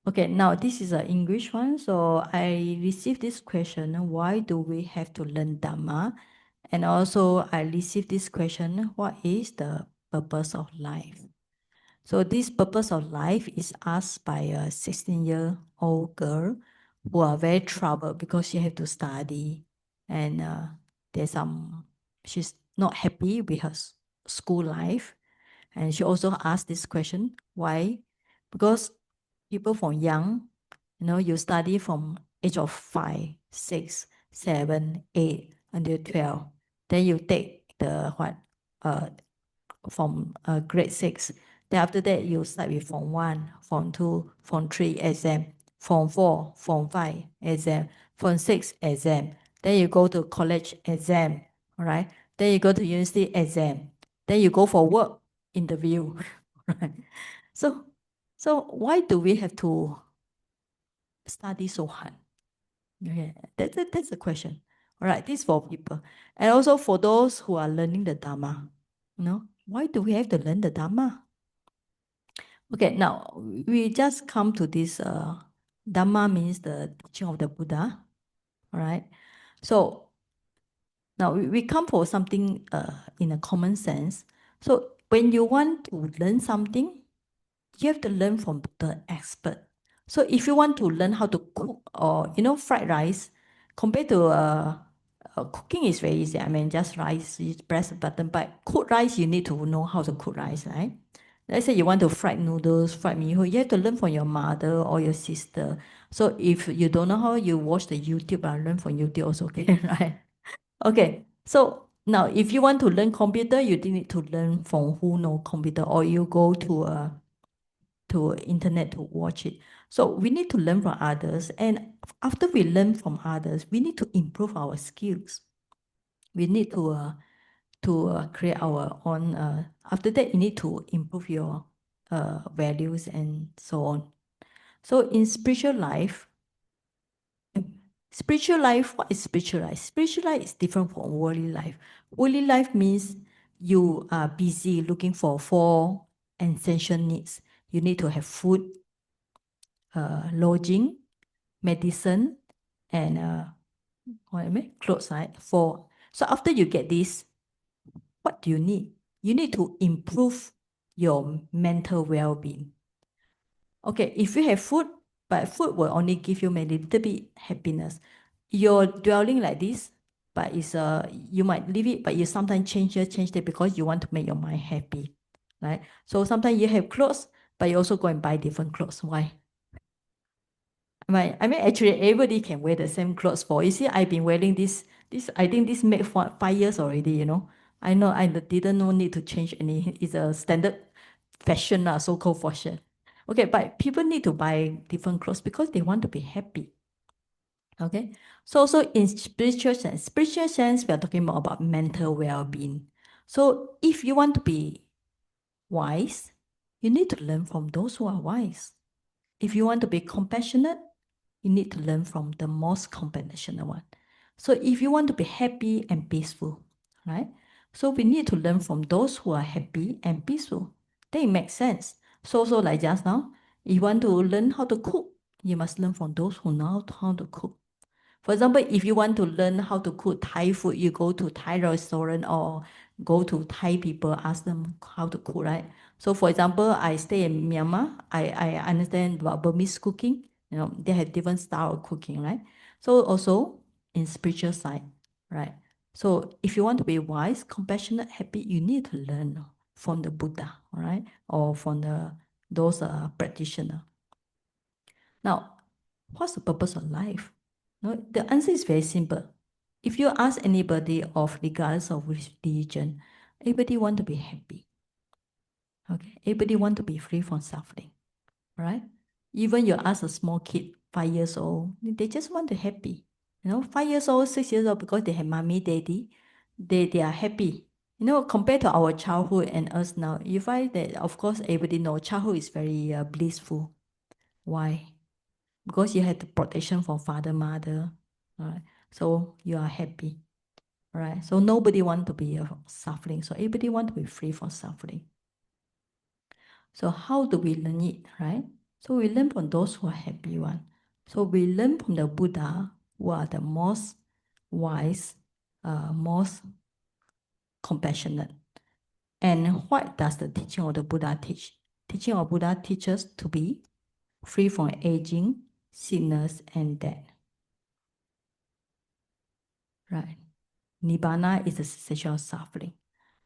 Okay, now this is an English one. So I received this question, why do we have to learn Dhamma? And also I received this question, what is the purpose of life? So this purpose of life is asked by a 16-year-old girl who are very troubled because she have to study and she's not happy with her school life. And she also asked this question, why? Because people from young, you study from age of 5, 6, 7, 8 until 12. Then you take the from grade 6. Then after that, you start with Form 1, Form 2, Form 3 exam, Form 4, Form 5 exam, Form 6 exam. Then you go to college exam, all right? Then you go to university exam. Then you go for work interview, right? So, so why do we have to study so hard? Okay, that's the question. All right, this is for people. And also for those who are learning the Dhamma, why do we have to learn the Dhamma? Okay, now we just come to this Dhamma means the teaching of the Buddha. All right. So now we come for something in a common sense. So when you want to learn something, you have to learn from the expert. So if you want to learn how to cook or fried rice, compared to cooking is very easy. I mean, just rice, you press a button. But cook rice, you need to know how to cook rice, right? Let's say you want to fried noodles, fried mee hoon, you have to learn from your mother or your sister. So if you don't know how, you watch the YouTube and learn from YouTube also, okay, right? Okay, so now if you want to learn computer, you need to learn from who know computer, or you go to internet to watch it. So we need to learn from others, and after we learn from others, we need to improve our skills. We need to create our own. After that, you need to improve your values and so on. So in spiritual life, what is spiritual life? Spiritual life is different from worldly life. Worldly life means you are busy looking for four essential needs. You need to have food, lodging, medicine, and what I mean, clothes, right? Four. So after you get this, what do you need? You need to improve your mental well-being. Okay, if you have food, but food will only give you maybe a little bit happiness. You're dwelling like this, but it's you might leave it, but you sometimes change here, change there because you want to make your mind happy, right? So sometimes you have clothes, but you also go and buy different clothes. Why? I mean, actually, everybody can wear the same clothes for. You see, I've been wearing this. I think this made for 5 years already. I know. I didn't no need to change any. It's a standard fashion, so-called fashion. Okay, but people need to buy different clothes because they want to be happy. Okay, so in spiritual sense, we are talking about mental well-being. So if you want to be wise, you need to learn from those who are wise. If you want to be compassionate, you need to learn from the most compassionate one. So if you want to be happy and peaceful, right? So we need to learn from those who are happy and peaceful. Then it makes sense. So like just now, if you want to learn how to cook, you must learn from those who know how to cook. For example, if you want to learn how to cook Thai food, you go to Thai restaurant or go to Thai people, ask them how to cook, right? So for example, I stay in Myanmar, I understand about Burmese cooking. They have different style of cooking, right? So also in spiritual side, right? So if you want to be wise, compassionate, happy, you need to learn from the Buddha, right? Or from those practitioners. Now, what's the purpose of life? No, the answer is very simple. If you ask anybody of regardless of which religion, everybody want to be happy. Okay, everybody want to be free from suffering, right? Even you ask a small kid, 5 years old, they just want to happy. 5 years old, 6 years old, because they have mommy, daddy, they are happy. Compared to our childhood and us now, you find that of course everybody know childhood is very blissful. Why? Because you had the protection from father, mother, right? So you are happy, right? So nobody want to be suffering. So everybody want to be free from suffering. So how do we learn it, right? So we learn from those who are happy one. So we learn from the Buddha, who are the most wise, most compassionate. And what does the teaching of the Buddha teach? Teaching of Buddha teaches to be free from aging, sickness, and death. Right. Nibbāna is the cessation of suffering.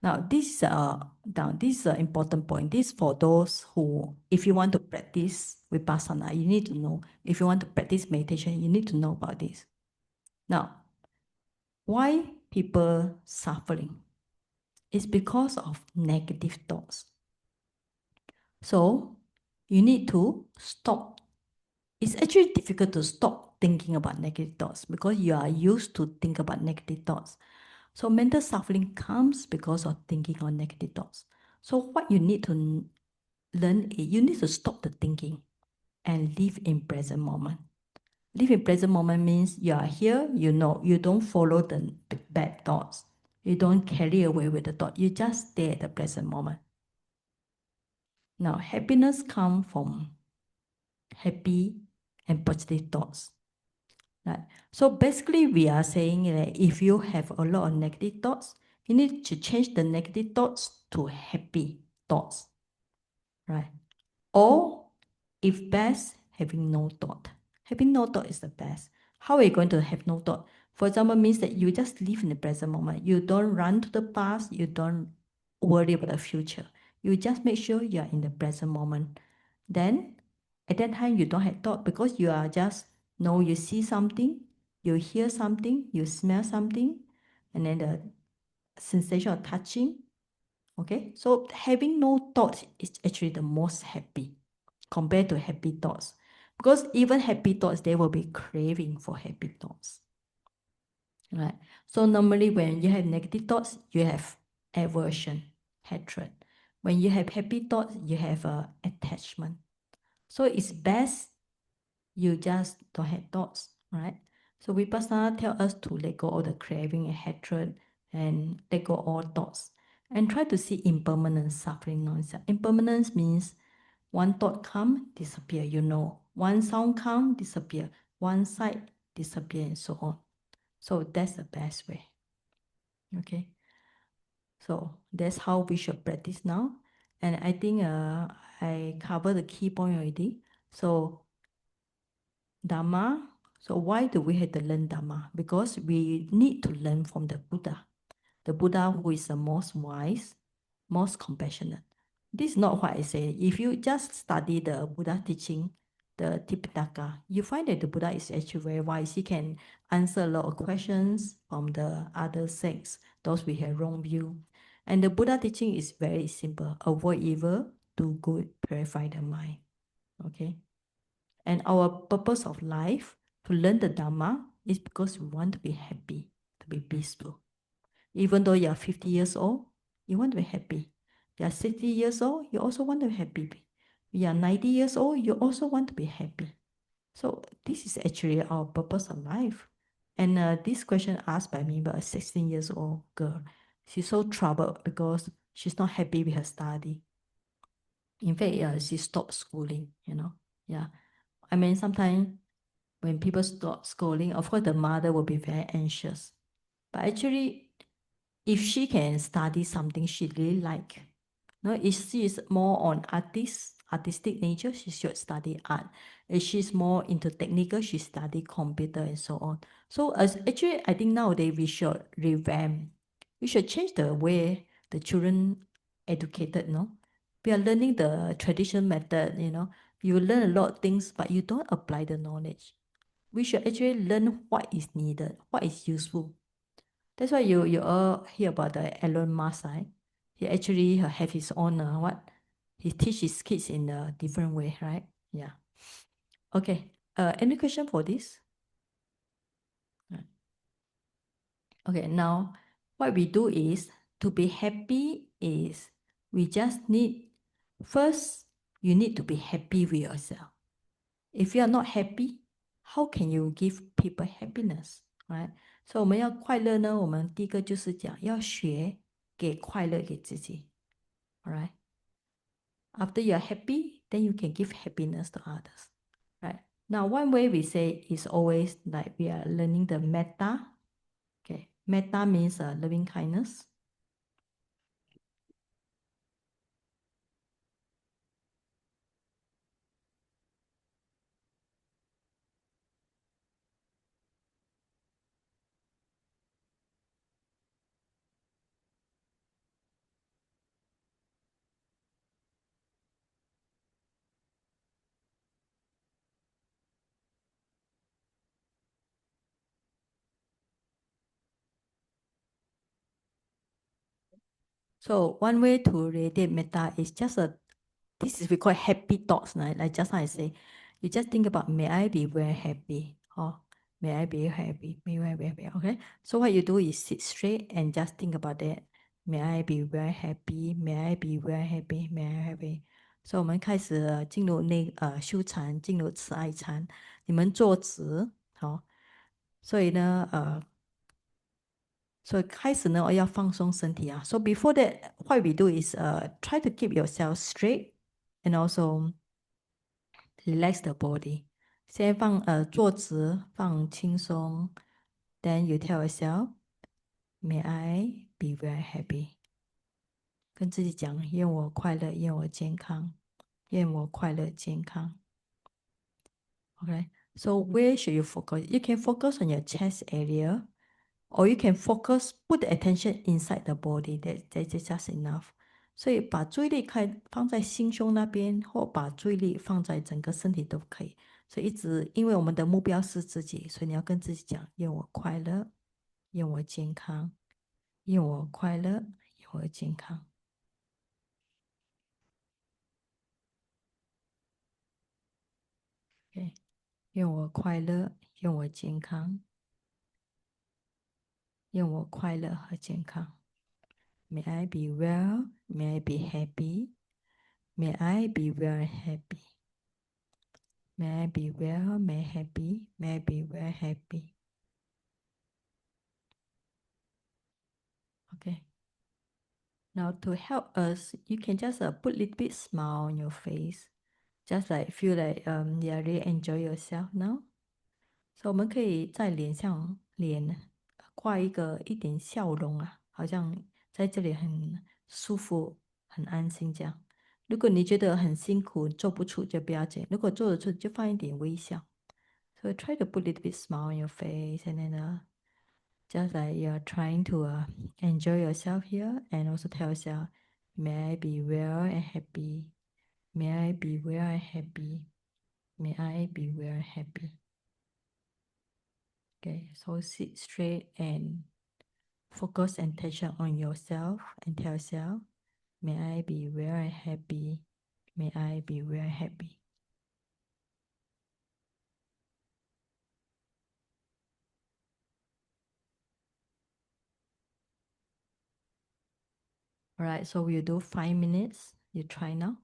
Now, this is an important point. This is for those who, if you want to practice Vipassana, you need to know. If you want to practice meditation, you need to know about this. Now, why people suffering? It's because of negative thoughts. So, you need to stop. It's actually difficult to stop thinking about negative thoughts because you are used to think about negative thoughts. So mental suffering comes because of thinking on negative thoughts. So what you need to learn is you need to stop the thinking and live in present moment. Live in present moment means you are here, you know, you don't follow the bad thoughts. You don't carry away with the thought. You just stay at the present moment. Now, happiness comes from happy and positive thoughts. Right? So basically, we are saying that if you have a lot of negative thoughts, you need to change the negative thoughts to happy thoughts. Right? Or, if best, having no thought. Having no thought is the best. How are you going to have no thought? For example, means that you just live in the present moment. You don't run to the past. You don't worry about the future. You just make sure you are in the present moment. Then, at that time, you don't have thought because you are just know you see something, you hear something, you smell something, and then the sensation of touching. Okay, so having no thoughts is actually the most happy compared to happy thoughts. Because even happy thoughts, they will be craving for happy thoughts. Right? So normally when you have negative thoughts, you have aversion, hatred. When you have happy thoughts, you have attachment. So it's best you just don't have thoughts, right? So Vipassana tell us to let go of the craving and hatred and let go of all thoughts and try to see impermanence, suffering, non-self. Impermanence means one thought come, disappear, you know. One sound come, disappear. One sight, disappear, and so on. So that's the best way. Okay. So that's how we should practice now. And I think I covered the key point already. So Dhamma. So why do we have to learn Dhamma? Because we need to learn from the Buddha. The Buddha who is the most wise, most compassionate. This is not what I say. If you just study the Buddha teaching, the Tipitaka, you find that the Buddha is actually very wise. He can answer a lot of questions from the other sects, those we have wrong view. And the Buddha teaching is very simple. Avoid evil, do good, purify the mind. Okay? And our purpose of life, to learn the Dhamma, is because we want to be happy, to be peaceful. Even though you are 50 years old, you want to be happy. You are 60 years old, you also want to be happy. You are 90 years old, you also want to be happy. So this is actually our purpose of life. And this question asked by me by a 16 years old girl. She's so troubled because she's not happy with her study. In fact, she stopped schooling, you know. Yeah. I mean, sometimes when people stop schooling, of course the mother will be very anxious. But actually, if she can study something she really like, no, if she is more on artistic nature, she should study art. If she's more into technical, she study computer and so on. So as actually, I think nowadays we should revamp. We should change the way the children educated, no? We are learning the traditional method, you know. You learn a lot of things, but you don't apply the knowledge. We should actually learn what is needed, what is useful. That's why you all hear about the Elon Musk, right? He actually have his own what? He teach his kids in a different way, right? Yeah. Okay. Any question for this? Right. Okay. Now, what we do is to be happy is we just need first you need to be happy with yourself. If you are not happy, how can you give people happiness, right? 所以我们要快乐呢，我们第一个就是讲要学给快乐给自己 ，alright? After you are happy, then you can give happiness to others, right? Now, one way we say is always like we are learning the metta. Okay, metta means loving kindness. So one way to radiate metta is just this is we call happy thoughts, right? Like just now I say, you just think about, may I be very happy, or may I be happy, may I be happy, okay? So what you do is sit straight and just think about that. May I be very happy, may I be very happy, may I be happy. So 我们开始进入修禅，进入慈爱禅。你们坐直，好，所以呢，所以开始呢，我要放松身体啊。So before that, what we do is try to keep yourself straight and also relax the body. 先坐直，放轻松。Then you tell yourself, may I be very happy. 跟自己讲，愿我快乐，愿我健康，愿我快乐健康。Okay. So where should you focus? You can focus on your chest area. Or you can focus, put the attention inside the body. That's just enough. 所以把注意力放在心胸那边，或把注意力放在整个身体都可以。所以一直，因为我们的目标是自己，所以你要跟自己讲：愿我快乐，愿我健康，愿我快乐，愿我健康。Okay. 愿我快乐，愿我健康，愿我快乐和健康。May I be well, may I be happy, may I be very happy. May I be well, may I happy, may I be very happy. Okay. Now to help us, you can just put a little bit smile on your face. Just like feel like you really enjoy yourself now. So 我们可以在脸挂一点笑容啊，好像在这里很舒服、很安心这样。如果你觉得很辛苦做不出就不要紧，如果做得出就放一点微笑。So try to put a little bit smile on your face and then just like you're trying to enjoy yourself here and also tell yourself, may I be well and happy. May I be well and happy. May I be well and happy. Okay, so sit straight and focus attention on yourself and tell yourself, may I be well and happy. May I be well and happy. All right, so we'll do 5 minutes. You try now.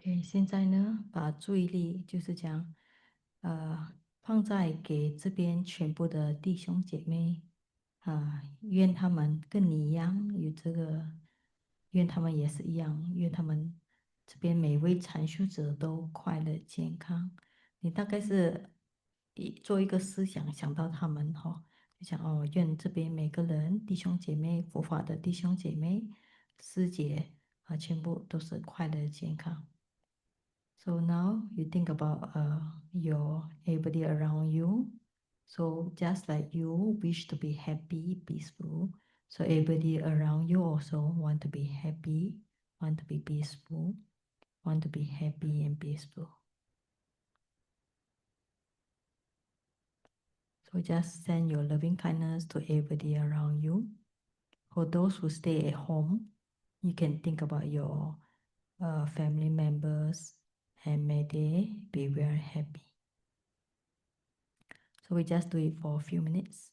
OK，现在呢，把注意力就是讲，放在给这边全部的弟兄姐妹愿他们跟你一样有这个，愿他们也是一样，愿他们这边每位参修者都快乐健康。你大概是做一个思想，想到他们哈、就想哦，愿这边每个人弟兄姐妹，佛法的弟兄姐妹、师姐全部都是快乐健康。So now you think about your everybody around you. So just like you wish to be happy, peaceful, so everybody around you also want to be happy, want to be peaceful, want to be happy and peaceful. So just send your loving kindness to everybody around you. For those who stay at home, you can think about your family members and may they be very happy. So we just do it for a few minutes.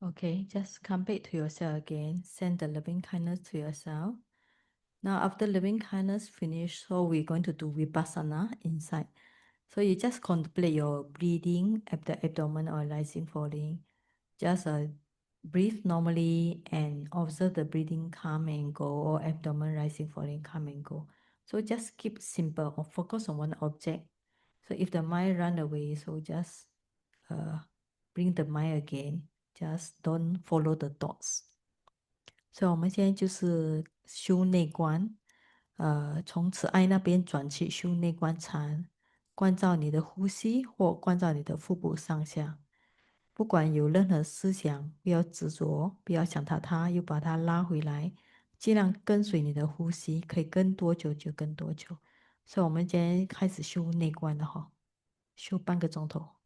Okay, just come back to yourself again. Send the loving kindness to yourself. Now, after loving kindness finished, so we're going to do vipassana inside. So you just contemplate your breathing at the abdomen or rising, falling. Just breathe normally and observe the breathing come and go, or abdomen rising, falling, come and go. So just keep simple or focus on one object. So if the mind run away, so just bring the mind again. Just don't follow the thoughts. 所以我们现在就是修内观，从慈爱那边转去修内观禅，关照你的呼吸或关照你的腹部上下。不管有任何思想，不要执着，不要想它，又把它拉回来，尽量跟随你的呼吸，可以跟多久就跟多久。所以我们今天开始修内观了哈，修半个钟头。